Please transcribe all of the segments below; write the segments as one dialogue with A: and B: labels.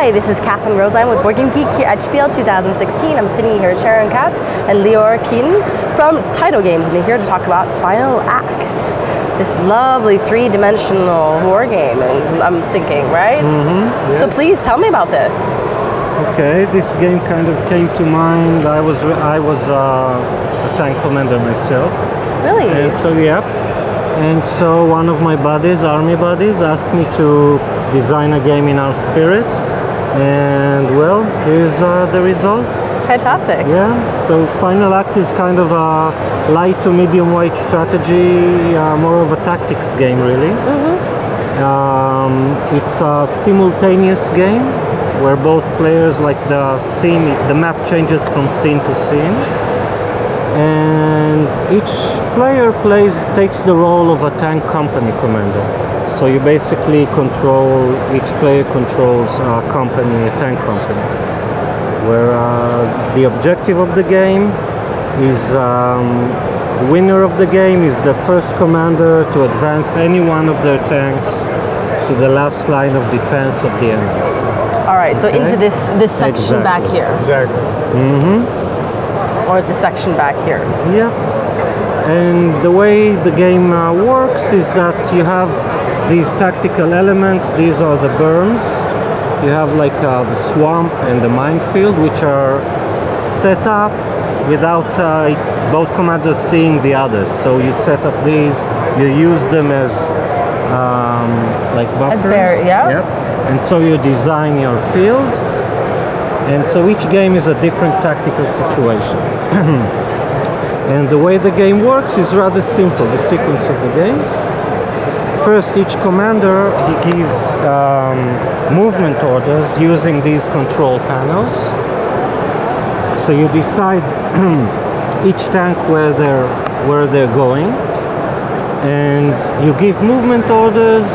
A: Hi, this is Catherine Roseline with Board Game Geek here at SPIEL 2016. I'm sitting here with Sharon Katz and Lior Keen from Title Games, and they're here to talk about Final Act, this lovely three-dimensional war game, and I'm thinking, right?
B: Yes.
A: So please tell me about this.
B: Okay, this game kind of came to mind. I was a tank commander myself.
A: Really?
B: And so, yeah. And so one of my buddies, army buddies, asked me to design a game in our spirit. And well, here's the result.
A: Fantastic.
B: Yeah, so Final Act is kind of a light to medium weight strategy, more of a tactics game really. It's a simultaneous game where both players, like the map changes from scene to scene, and each player takes the role of a tank company commander. So you basically each player controls a company, a tank company, where the objective of the game is the winner of the game is the first commander to advance any one of their tanks to the last line of defense of the enemy.
A: All right, so into this section back here.
B: Exactly.
A: Or the section back here.
B: Yeah. And the way the game works is that you have these tactical elements. These are the berms. You have like the swamp and the minefield, which are set up without both commanders seeing the others. So you set up these, you use them as like buffers.
A: Yeah.
B: Yep. And so you design your field. And so each game is a different tactical situation. And the way the game works is rather simple, the sequence of the game. First, each commander, he gives movement orders using these control panels. So you decide each tank where they're going, and you give movement orders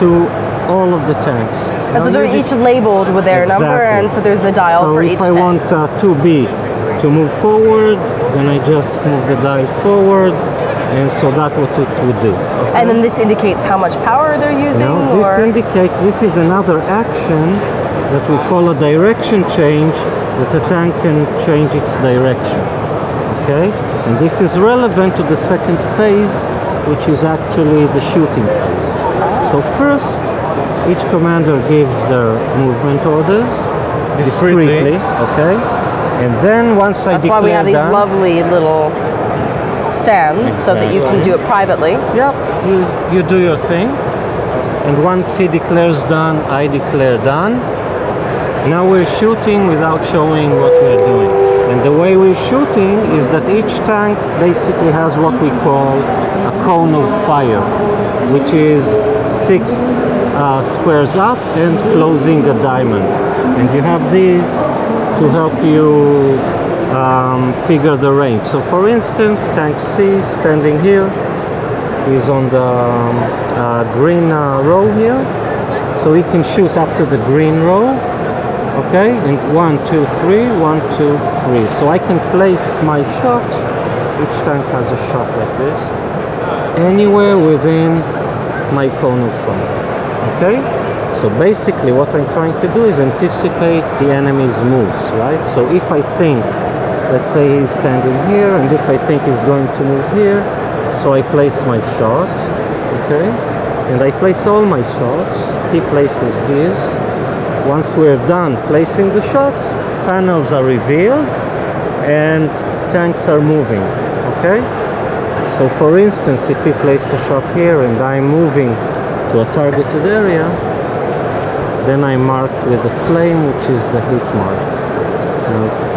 B: to all of the tanks.
A: And so they're each labeled with their number, and so there's a dial for each tank.
B: So if I want 2B to move forward, then I just move the dial forward, and so that's what it would do. Okay?
A: And then this indicates how much power they're using?
B: No, this indicates this is another action that we call a direction change, that the tank can change its direction. Okay? And this is relevant to the second phase, which is actually the shooting phase. So first, each commander gives their movement orders discreetly, okay? And then once I declare
A: That's why we have these
B: done,
A: lovely little stands so that you can do it privately.
B: Yep, you do your thing. And once he declares done, I declare done. Now we're shooting without showing what we're doing. And the way we're shooting is that each tank basically has what we call a cone of fire, which is 6 squares up and closing a diamond. And you have these to help you figure the range. So for instance, tank C standing here is on the green row here. So he can shoot up to the green row. Okay, and 1, 2, 3, 1, 2, 3. So I can place my shot. Each tank has a shot like this, anywhere within my cone of fire. Okay, so basically what I'm trying to do is anticipate the enemy's moves, right? So if I think, let's say he's standing here, and if I think he's going to move here, so I place my shot. Okay, and I place all my shots. He places his. Once we're done placing the shots, panels are revealed and tanks are moving, okay? So for instance, if he placed a shot here and I'm moving to a targeted area, then I'm marked with a flame, which is the hit mark.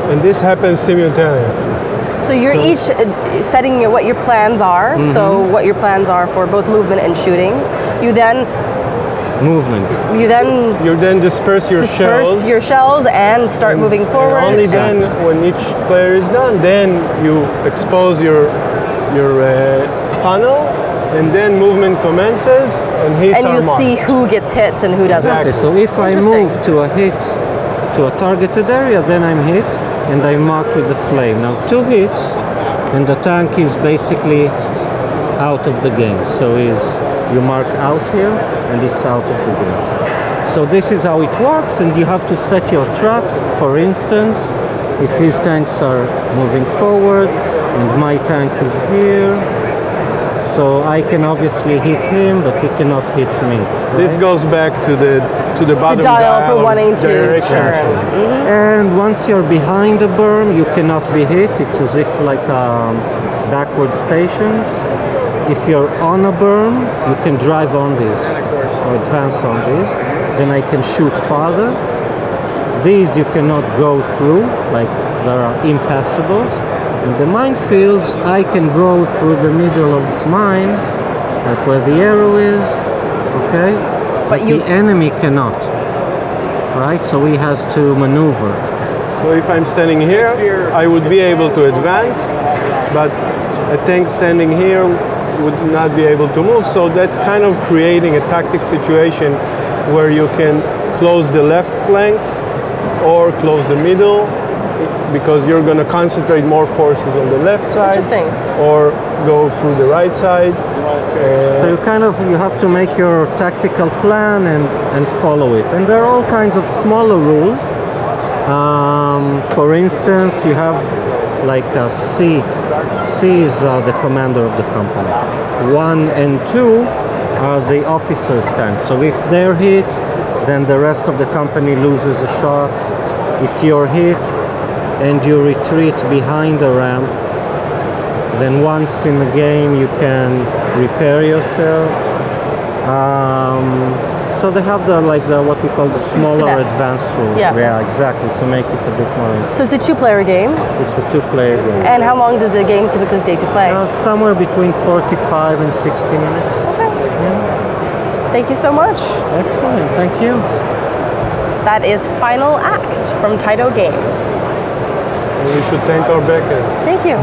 C: And this happens simultaneously.
A: So you're each setting what your plans are, so what your plans are for both movement and shooting. You then
B: you
A: then
C: disperse your
A: shells and start moving forward.
C: And only then, when each player is done, then you expose your panel, and then movement commences, and hits are marked.
A: And you see who gets hit and who doesn't.
B: Exactly. So if I move to a targeted area, then I'm hit, and I'm marked with the flame. Now 2 hits, and the tank is basically out of the game. So you mark out here, and it's out of the game. So this is how it works, and you have to set your traps. For instance, if his tanks are moving forward, and my tank is here, so I can obviously hit him, but he cannot hit me.
C: This
B: right?
C: goes back to the bottom
A: dial for wanting to
C: direction.
A: turn.
B: And once you're behind the berm, you cannot be hit. It's as if like backward stations. If you're on a berm, you can drive on this or advance on this. Then I can shoot farther. These you cannot go through, like there are impassables. In the minefields, I can go through the middle of mine, like where the arrow is, okay?
A: But
B: the enemy cannot, right? So he has to maneuver.
C: So if I'm standing here, I would be able to advance, but a tank standing here would not be able to move. So that's kind of creating a tactic situation where you can close the left flank or close the middle, because you're going to concentrate more forces on the left side.
A: Interesting.
C: Or go through the right side.
B: So you have to make your tactical plan and follow it. And there are all kinds of smaller rules. For instance, you have like a C. C is the commander of the company. 1 and 2 are the officers' tanks. So if they're hit, then the rest of the company loses a shot. If you're hit and you retreat behind the ramp, then once in the game you can repair yourself. So they have what we call the smaller
A: finesse.
B: advanced rules.
A: Yeah.
B: Exactly, to make it a bit more interesting.
A: So it's a two-player game.
B: It's a two-player game.
A: And how long does the game typically take to play?
B: Somewhere between 45 and 60 minutes.
A: Thank you so much.
B: Excellent, thank you.
A: That is Final Act from Untitled Games.
C: We should thank our backend.
A: Thank you.